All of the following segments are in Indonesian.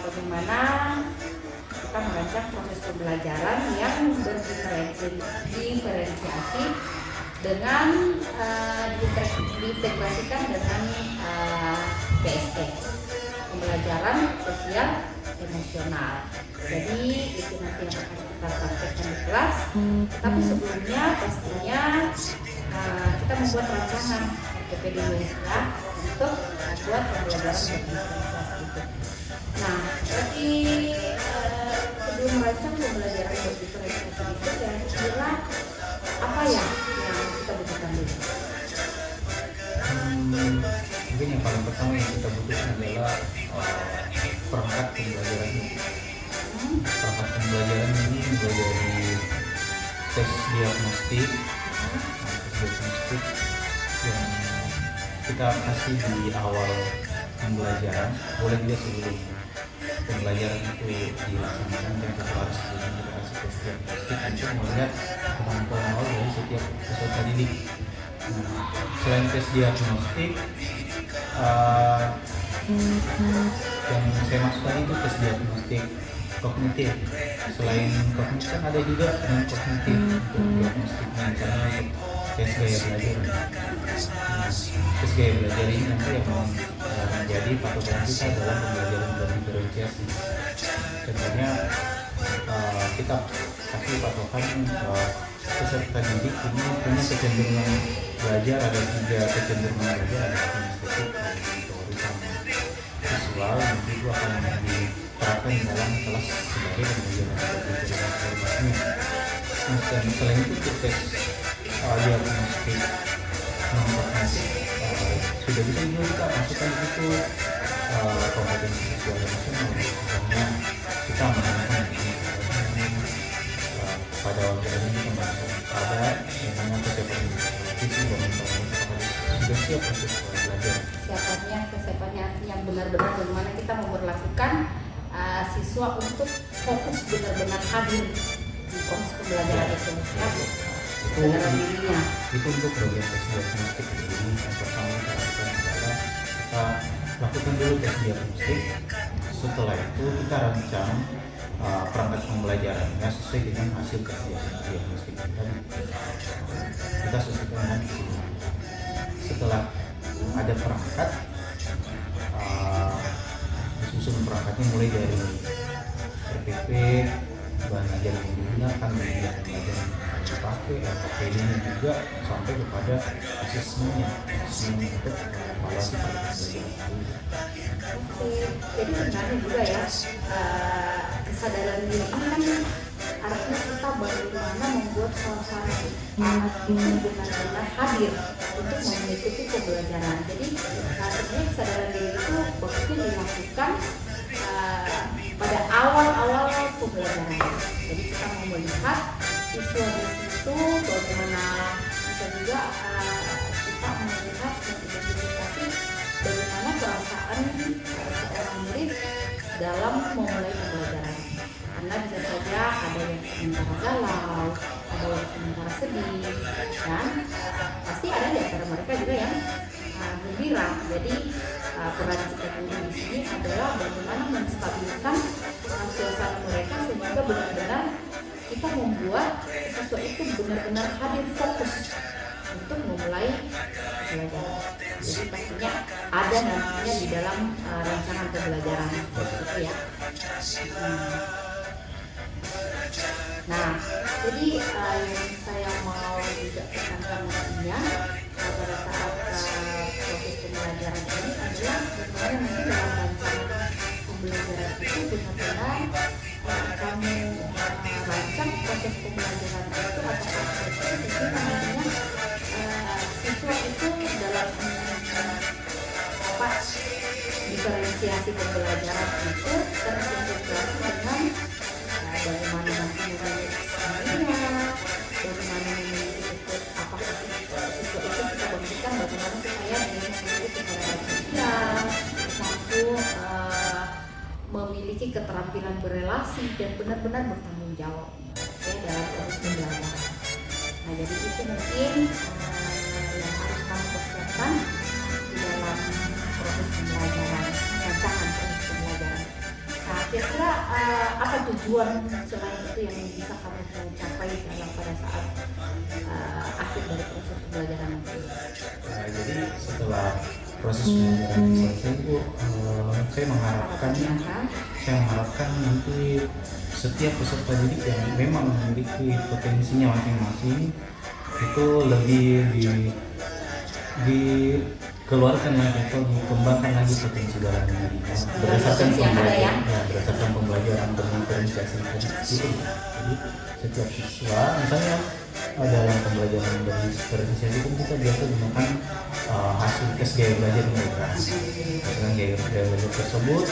bagaimana kita merancang proses pembelajaran yang berdiferensiasi dengan diintegrasikan dengan PSE, pembelajaran sosial emosional. Jadi itu nanti yang akan kita praktekkan di kelas. Tapi sebelumnya pastinya kita membuat rancangan RPP dulu ya, untuk membuat pembelajaran berdiferensiasi itu. Nah, berarti sebelum merancang pembelajaran berdiferensiasi itu kira-kira apa ya yang kita butuhkan dulu? Mungkin yang paling pertama yang kita butuhkan adalah perangkat pembelajaran ini. Perangkat pembelajaran ini mulai dari tes diagnostik yang kita kasih di awal pembelajaran, boleh juga sebelum pembelajaran itu dilaksanakan dan satu hari sebelumnya kita kasih tes diagnostik untuk melihat kemampuan awal dari setiap peserta didik. Selain tes diagnostik, yang saya maksudkan itu tes diagnostik kognitif. Selain kognitif kan ada juga non kognitif untuk diagnostiknya, karena untuk tes gaya belajar. Tes gaya belajar ini nanti yang menjadi patokan kita dalam pembelajaran berdiferensiasi. Contohnya kita kasih patokan peserta didik ini punya kecenderungan belajar, ada 3 kecenderungan belajar, ada kinestetik, motorik, sama visual. Nanti itu akan diterapkan dalam kelas sebagai pembelajaran berdiferensiasi. Nah, dan selain itu tes diagnostik non kognitif sudah bisa juga kita masukkan di situ kompetensi visual emosional. Misalnya kita menanyakan pada waktu ini ada yang namanya kesiapan visi dan sudah siap untuk belajar. Kesiapannya, kesiapannya yang benar-benar bagaimana kita memperlakukan siswa untuk fokus benar-benar hadir di proses pembelajaran itu. Itu untuk bagian tes diagnostik. Jadi yang pertama kita lakukan adalah kita lakukan dulu tes diagnostik. Setelah itu kita rancang perangkat pembelajarannya sesuai dengan hasil tes diagnostik tadi. Kita sesuaikan dengan isinya. Setelah ada perangkat, disusun perangkatnya mulai dari RPP, bahan ajar yang digunakan, bahan ajar yang dipakai, ini juga sampai kepada asesmennya untuk evaluasi pembelajaran. Jadi sebenarnya juga ya kesadaran diri ini kan artinya kita bagaimana membuat suasana anak itu benar-benar hadir untuk mengikuti pembelajaran. Jadi sebenarnya kesadaran diri itu bagusnya dilakukan pada awal-awal pembelajaran. Jadi kita mau melihat siswa di situ bagaimana, bisa juga kita melihat mengidentifikasi bagaimana perasaan seorang murid dalam memulai pembelajaran. Karena bisa saja ada yang sementara galau, ada yang sementara sedih, dan pasti ada di antara mereka juga yang gembira. Jadi peran kita guru di sini adalah bagaimana menstabilkan suasana mereka sehingga benar-benar kita membuat siswa itu benar-benar hadir fokus untuk memulai pembelajaran. Jadi pastinya ada nantinya di dalam rancangan pembelajaran seperti itu ya. Nah, jadi yang saya mau juga tekankan nantinya pada saat proses pembelajaran ini adalah bagaimana nanti dalam rancangan pembelajaran itu benar-benar kamu rancang proses pembelajaran itu apakah itu namanya siswa itu dalam diferensiasi pembelajaran itu terintegrasi dengan bagaimana nanti memilih bagaimana memilih apakah siswa itu kita bangkitkan bagaimana supaya dia memiliki kesadaran sosial, mampu memiliki keterampilan berelasi dan benar-benar bertanggung jawab ya dalam proses pembelajaran. Nah, jadi itu mungkin yang harus kamu persiapkan di dalam proses pembelajaran, rancangan proses pembelajaran. kira-kira apa tujuan selain itu yang bisa kamu capai dalam pada saat akhir dari proses pembelajaran nanti? Jadi setelah proses pembelajaran selesai itu saya mengharapkan nanti setiap peserta didik yang memang memiliki potensinya masing-masing itu lebih dikeluarkan lagi atau dikembangkan lagi potensi dalam dirinya berdasarkan pembelajaran berdiferensiasi tadi itu. Jadi setiap siswa misalnya dalam pembelajaran berdiferensiasi itu kita biasa gunakan hasil tes gaya belajar mereka. Dengan gaya belajar tersebut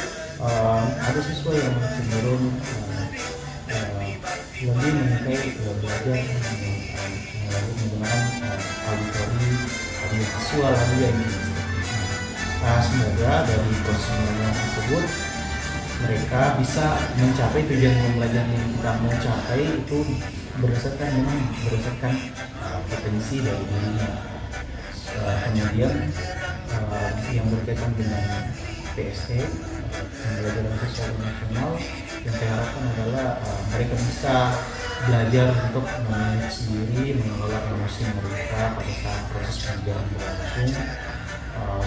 ada siswa yang cenderung lebih menyukai belajar menggunakan auditori, visual, semoga dari proses pembelajaran tersebut mereka bisa mencapai tujuan pembelajaran yang kita mau capai itu berdasarkan potensi dari dirinya. Kemudian yang berkaitan dengan PSE, pembelajaran sosial nasional, yang saya harapkan adalah mereka bisa belajar untuk memanage diri, mengelola emosi mereka pada saat proses pembelajaran berlangsung,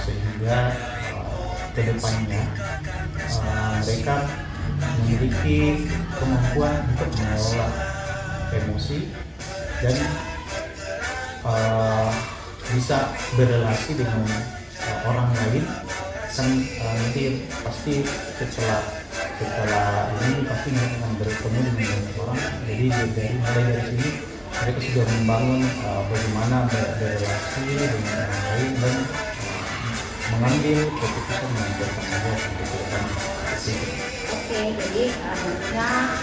sehingga kedepannya mereka memiliki kemampuan untuk mengelola emosi dan bisa berrelasi dengan orang lain. Kan nanti pasti setelah ini pasti mereka akan bertemu dengan banyak orang. Jadi mulai dari sini mereka sudah membangun bagaimana berrelasi dengan orang lain dan mengambil keputusan yang bertanggung jawab untuk depan. Oke, jadi artinya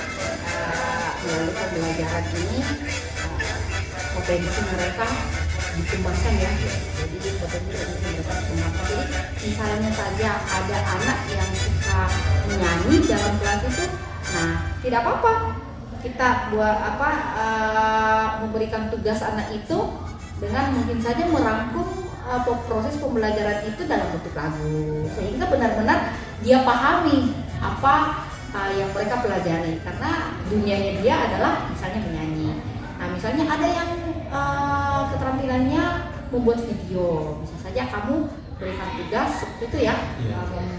melalui pembelajaran ini potensi mereka dikembangkan ya. Jadi potensi mereka dikembangkan. Jadi misalnya saja ada anak yang suka menyanyi dalam kelas itu, nah tidak apa-apa kita memberikan tugas anak itu dengan mungkin saja merangkum proses pembelajaran itu dalam bentuk lagu, sehingga benar-benar dia pahami apa yang mereka pelajari, karena dunianya dia adalah misalnya menyanyi. Nah misalnya ada yang keterampilannya membuat video, bisa saja kamu berikan tugas seperti itu ya,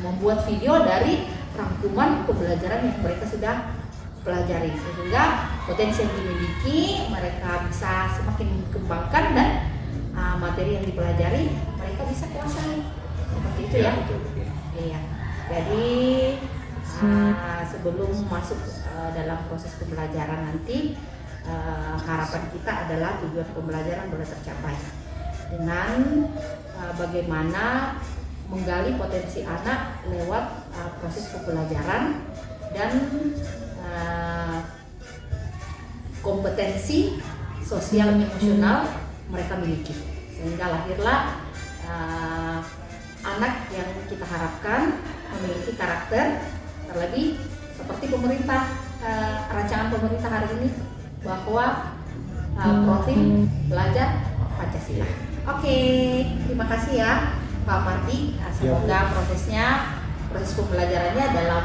membuat video dari rangkuman pembelajaran yang mereka sudah pelajari, sehingga potensi yang dimiliki mereka bisa semakin dikembangkan dan materi yang dipelajari mereka bisa kuasai, seperti itu ya. Iya. Jadi sebelum masuk dalam proses pembelajaran nanti, harapan kita adalah tujuan pembelajaran boleh tercapai dengan bagaimana menggali potensi anak lewat proses pembelajaran dan kompetensi sosial emosional mereka miliki, sehingga lahirlah anak yang kita harapkan memiliki karakter, terlebih seperti rancangan pemerintah hari ini bahwa profil belajar Pancasila. Oke, terima kasih ya Pak Mardi. Semoga proses pembelajarannya dalam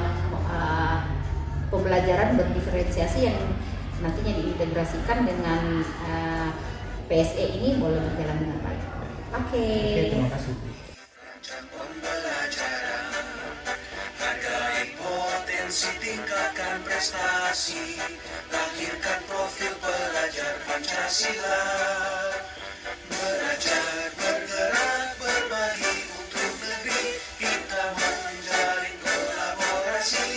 pembelajaran berdiferensiasi yang nantinya diintegrasikan dengan PSE ini boleh berjalan dengan baik. Oke, terima kasih. Hargai potensi, tingkatkan prestasi, lahirkan profil pelajar Pancasila. Belajar, bergerak, berbagi untuk negeri, kita menjalin kolaborasi.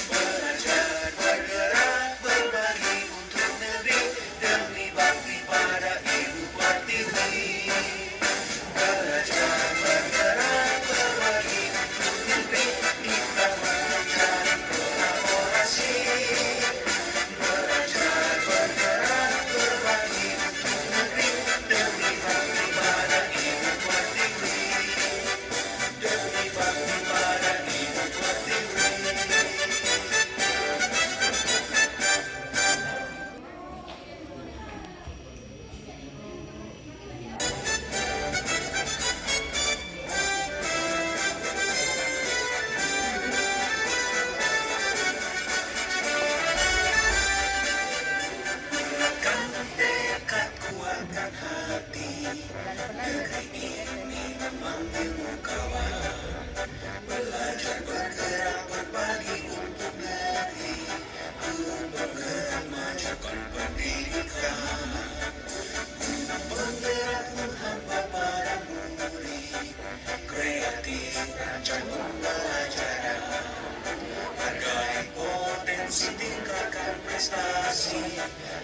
Belajar, bergerak, berbagi untuk negeri, demi bakti pada ibu pertiwi. Belajar, bergerak, berbagi untuk negeri, kita menjalin kolaborasi. Belajar, bergerak, berbagi untuk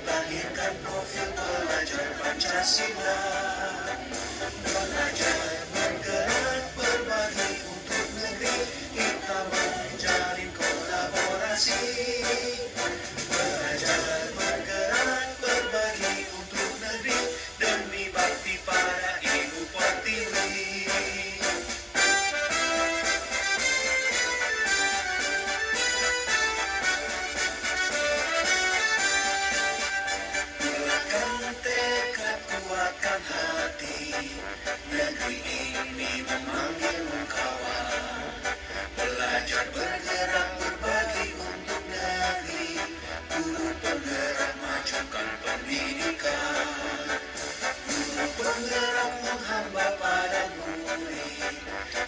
lahirkan profil pelajar Pancasila. Belajar bergerak berbagi untuk negeri, kita menjalin kolaborasi. Belajar bergerak berbagi untuk negeri, demi bakti para ibu pertiwi. Kuatkan tekad, kuatkan hati, negeri ini memanggilmu kawan. Belajar bergerak berbagi untuk negeri, guru penggerak majukan pendidikan. Guru penggerak menghamba pada murid,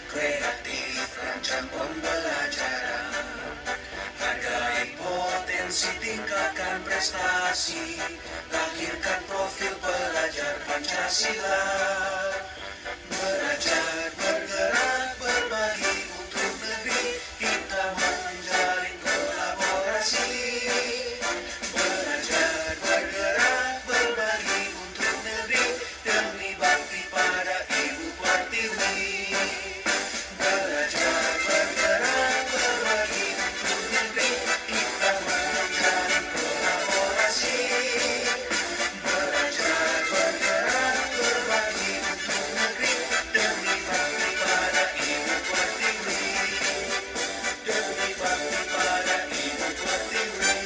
kreatif rancang pembelajaran. Hargai potensi, tingkatkan prestasi, lahirkan profil pelajar Pancasila. Belajar bergerak berbagi untuk negeri, kita menjalin kolaborasi. Belajar bergerak berbagi untuk negeri, demi bakti pada ibu pertiwi. Belajar bergerak berbagi untuk negeri, kita menjalin kolaborasi. Belajar bergerak berbagi untuk negeri, demi bakti pada ibu pertiwi. Demi bakti pada ibu pertiwi.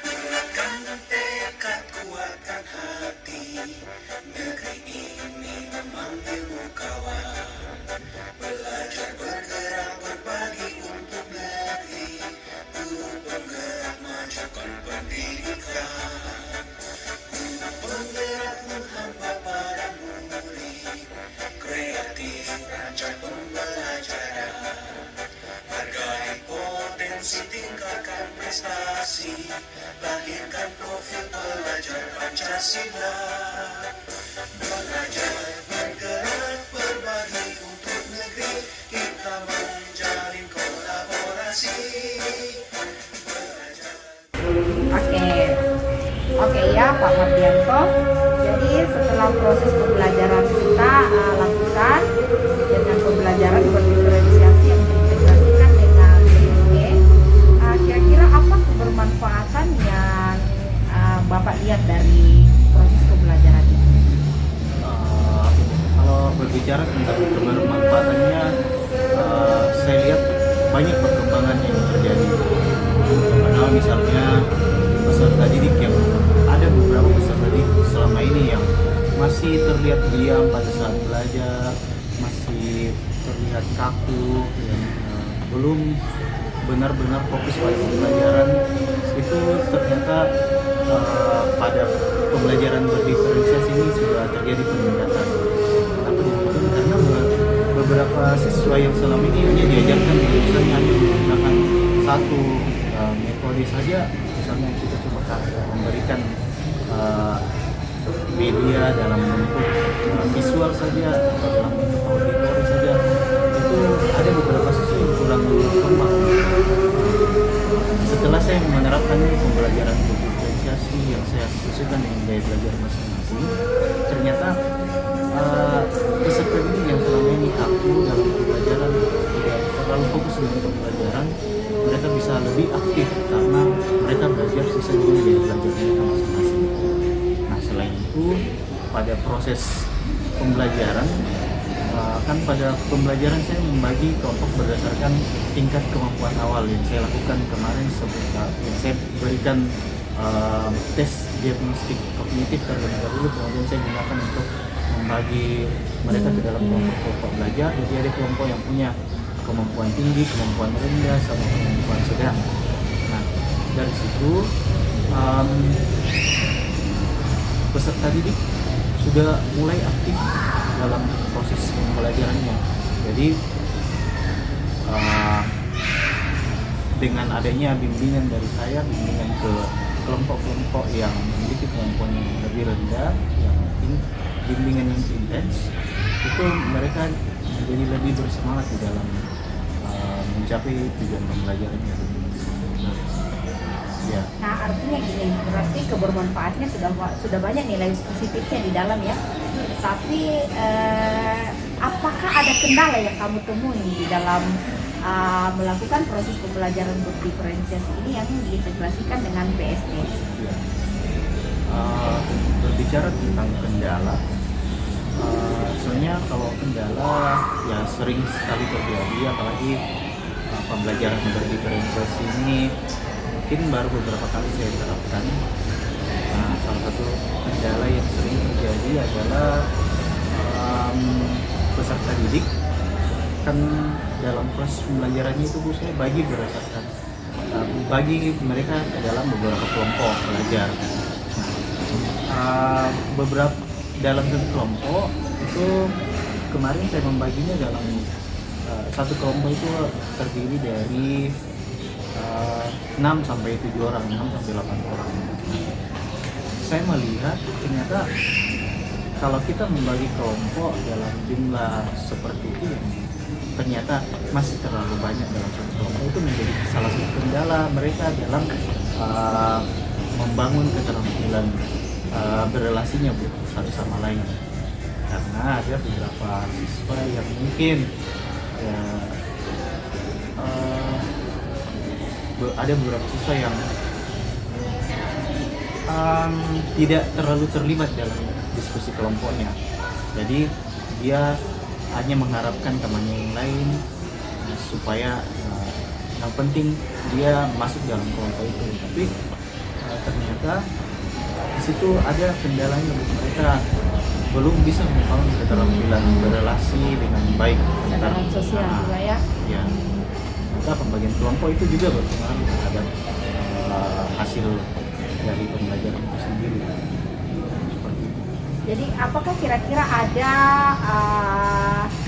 Kuatkan tekad, kuatkan hati, negeri ini memanggilmu kawan. Belajar bergerak berbagi untuk negeri, guru penggerak majukan pendidikan. Guru penggerak menghamba pada murid, kreatif rancang pembelajaran. Hargai potensi, tingkatkan prestasi, lahirkan profil pelajar Pancasila. Belajar bergerak berbagi untuk negeri, kita menjalin kolaborasi. Belajar Oke ya Pak Mardianto. Jadi setelah proses pembelajaran kita lakukan dengan pembelajaran berdiferensiasi yang diintegrasikan dengan BSG, kira-kira apa kebermanfaatan yang Bapak lihat dari proses pembelajaran ini? Kalau berbicara tentang kebermanfaatannya, saya lihat banyak perkembangan yang terjadi. Karena misalnya peserta didik yang ada beberapa peserta didik selama ini yang masih terlihat diam pada saat belajar, masih terlihat kaku, yang belum benar-benar fokus pada pembelajaran, itu ternyata pada pembelajaran berdiferensiasi ini sudah terjadi peningkatan. Kenapa demikian? Karena beberapa siswa yang selama ini hanya diajarkan misalnya hanya menggunakan satu metode saja, misalnya kita coba memberikan media dalam bentuk visual saja atau dalam bentuk auditori saja, itu ada beberapa siswa yang kurang berkembang. Setelah saya menerapkan pembelajaran berdiferensiasi yang saya sesuaikan dengan gaya belajar masing-masing, ternyata peserta didik yang selama ini kaku dalam pembelajaran, tidak terlalu fokus dengan pembelajaran, mereka bisa lebih aktif karena mereka belajar sesuai dengan gaya belajar mereka masing-masing. Nah, selain itu pada proses pembelajaran, kan pada pembelajaran saya membagi kelompok berdasarkan tingkat kemampuan awal yang saya lakukan kemarin, yang saya berikan tes diagnostik kognitif terlebih dahulu, kemudian saya gunakan untuk membagi mereka ke dalam kelompok-kelompok belajar. Jadi ada kelompok yang punya kemampuan tinggi, kemampuan rendah, sama kemampuan sedang. Nah, dari situ peserta didik sudah mulai aktif dalam proses pembelajarannya. Jadi dengan adanya bimbingan dari saya, bimbingan ke kelompok-kelompok yang memiliki kemampuan yang lebih rendah, bimbingan yang intens, itu mereka menjadi lebih bersemangat di dalam mencapai tujuan pembelajaran itu. Ya. Nah, artinya gini, berarti kebermanfaatnya sudah banyak nilai positifnya di dalam ya. Tapi apakah ada kendala yang kamu temui di dalam melakukan proses pembelajaran berdiferensiasi ini yang diintegrasikan dengan PSD? Ya. Berbicara tentang kendala, sebenarnya kalau kendala ya sering sekali terjadi, apalagi pembelajaran berdiferensiasi ini mungkin baru beberapa kali saya terapkan. Salah satu kendala yang sering terjadi adalah peserta didik kan dalam proses pembelajarannya itu saya bagi berdasarkan bagi mereka ke dalam beberapa kelompok belajar. Beberapa dalam satu kelompok itu kemarin saya membaginya dalam satu kelompok itu terdiri dari 6 sampai 7 orang, 6 sampai 8 orang. Saya melihat ternyata kalau kita membagi kelompok dalam jumlah seperti itu ternyata masih terlalu banyak dalam satu kelompok. Itu menjadi salah satu kendala mereka dalam membangun keterampilan berrelasinya satu sama lain. Karena ada beberapa siswa yang mungkin ya, ada beberapa siswa yang tidak terlalu terlibat dalam diskusi kelompoknya. Jadi dia hanya mengharapkan temannya yang lain supaya yang penting dia masuk dalam kelompok itu. Tapi ternyata di situ ada kendalanya, mereka belum bisa membangun keterampilan berrelasi dengan baik antar sosial juga ya. Ya. Maka pembagian kelompok itu juga berpengaruh terhadap hasil dari pembelajaran itu sendiri. Seperti itu. Jadi apakah kira-kira ada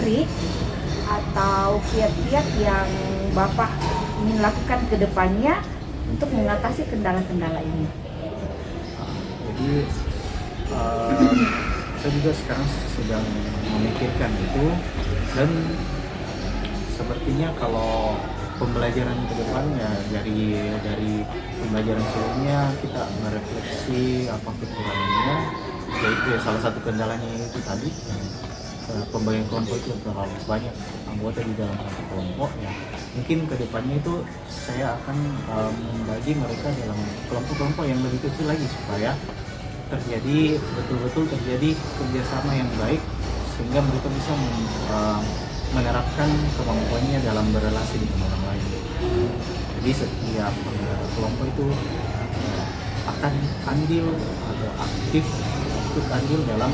trik atau kiat-kiat yang Bapak ingin lakukan ke depannya untuk mengatasi kendala-kendala ini? Jadi saya juga sekarang sedang memikirkan itu, dan sepertinya kalau pembelajaran ke depannya dari pembelajaran sebelumnya kita merefleksi apa kekurangannya, yaitu salah satu kendalanya itu tadi pembagian kelompok itu terlalu banyak anggota di dalam satu kelompok ya. Mungkin ke depannya itu saya akan membagi mereka dalam kelompok-kelompok yang lebih kecil lagi supaya betul-betul terjadi kerjasama yang baik sehingga mereka bisa menerapkan kemampuannya dalam berrelasi dengan orang lain. Jadi setiap kelompok itu akan andil atau aktif ikut andil dalam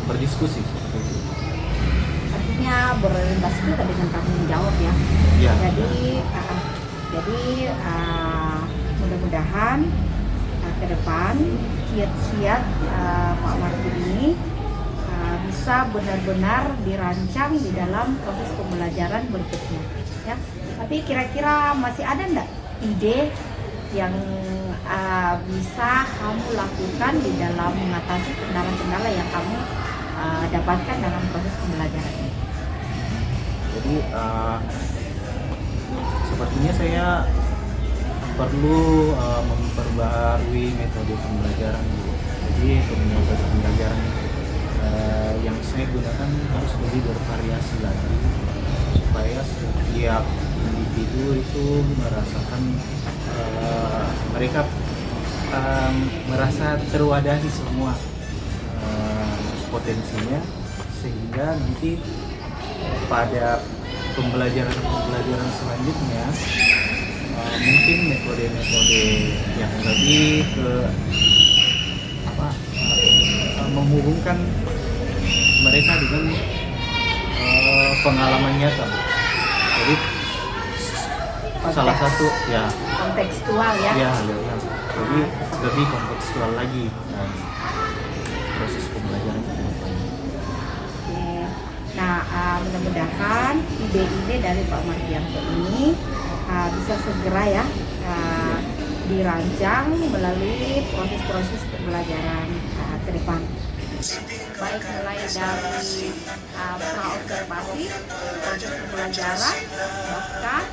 berdiskusi seperti itu. Artinya berorientasi juga dengan tanggung jawab ya. Ya. Jadi mudah-mudahan ke depan kiat-kiat Pak Martin ini bisa benar-benar dirancang di dalam proses pembelajaran berikutnya ya. Tapi kira-kira masih ada enggak ide yang bisa kamu lakukan di dalam mengatasi kendala-kendala yang kamu dapatkan dalam proses pembelajaran ini? Jadi sepertinya saya perlu memperbaharui metode pembelajaran dulu. Jadi metode pembelajaran yang saya gunakan harus lebih bervariasi lagi supaya setiap individu itu merasakan mereka merasa terwadahi semua potensinya, sehingga nanti pada pembelajaran selanjutnya mungkin metode-metode yang lebih ke menghubungkan mereka dengan pengalaman nyata. Jadi salah satu ya kontekstual ya. Ya. Jadi lebih kontekstual lagi proses pembelajaran ke depannya. Oke. Nah, mudah-mudahan ide-ide dari Pak Mardianto ini bisa segera ya dirancang melalui proses-proses pembelajaran ke depan. Baik mulai dari praobservasi, proses pembelajaran, bahkan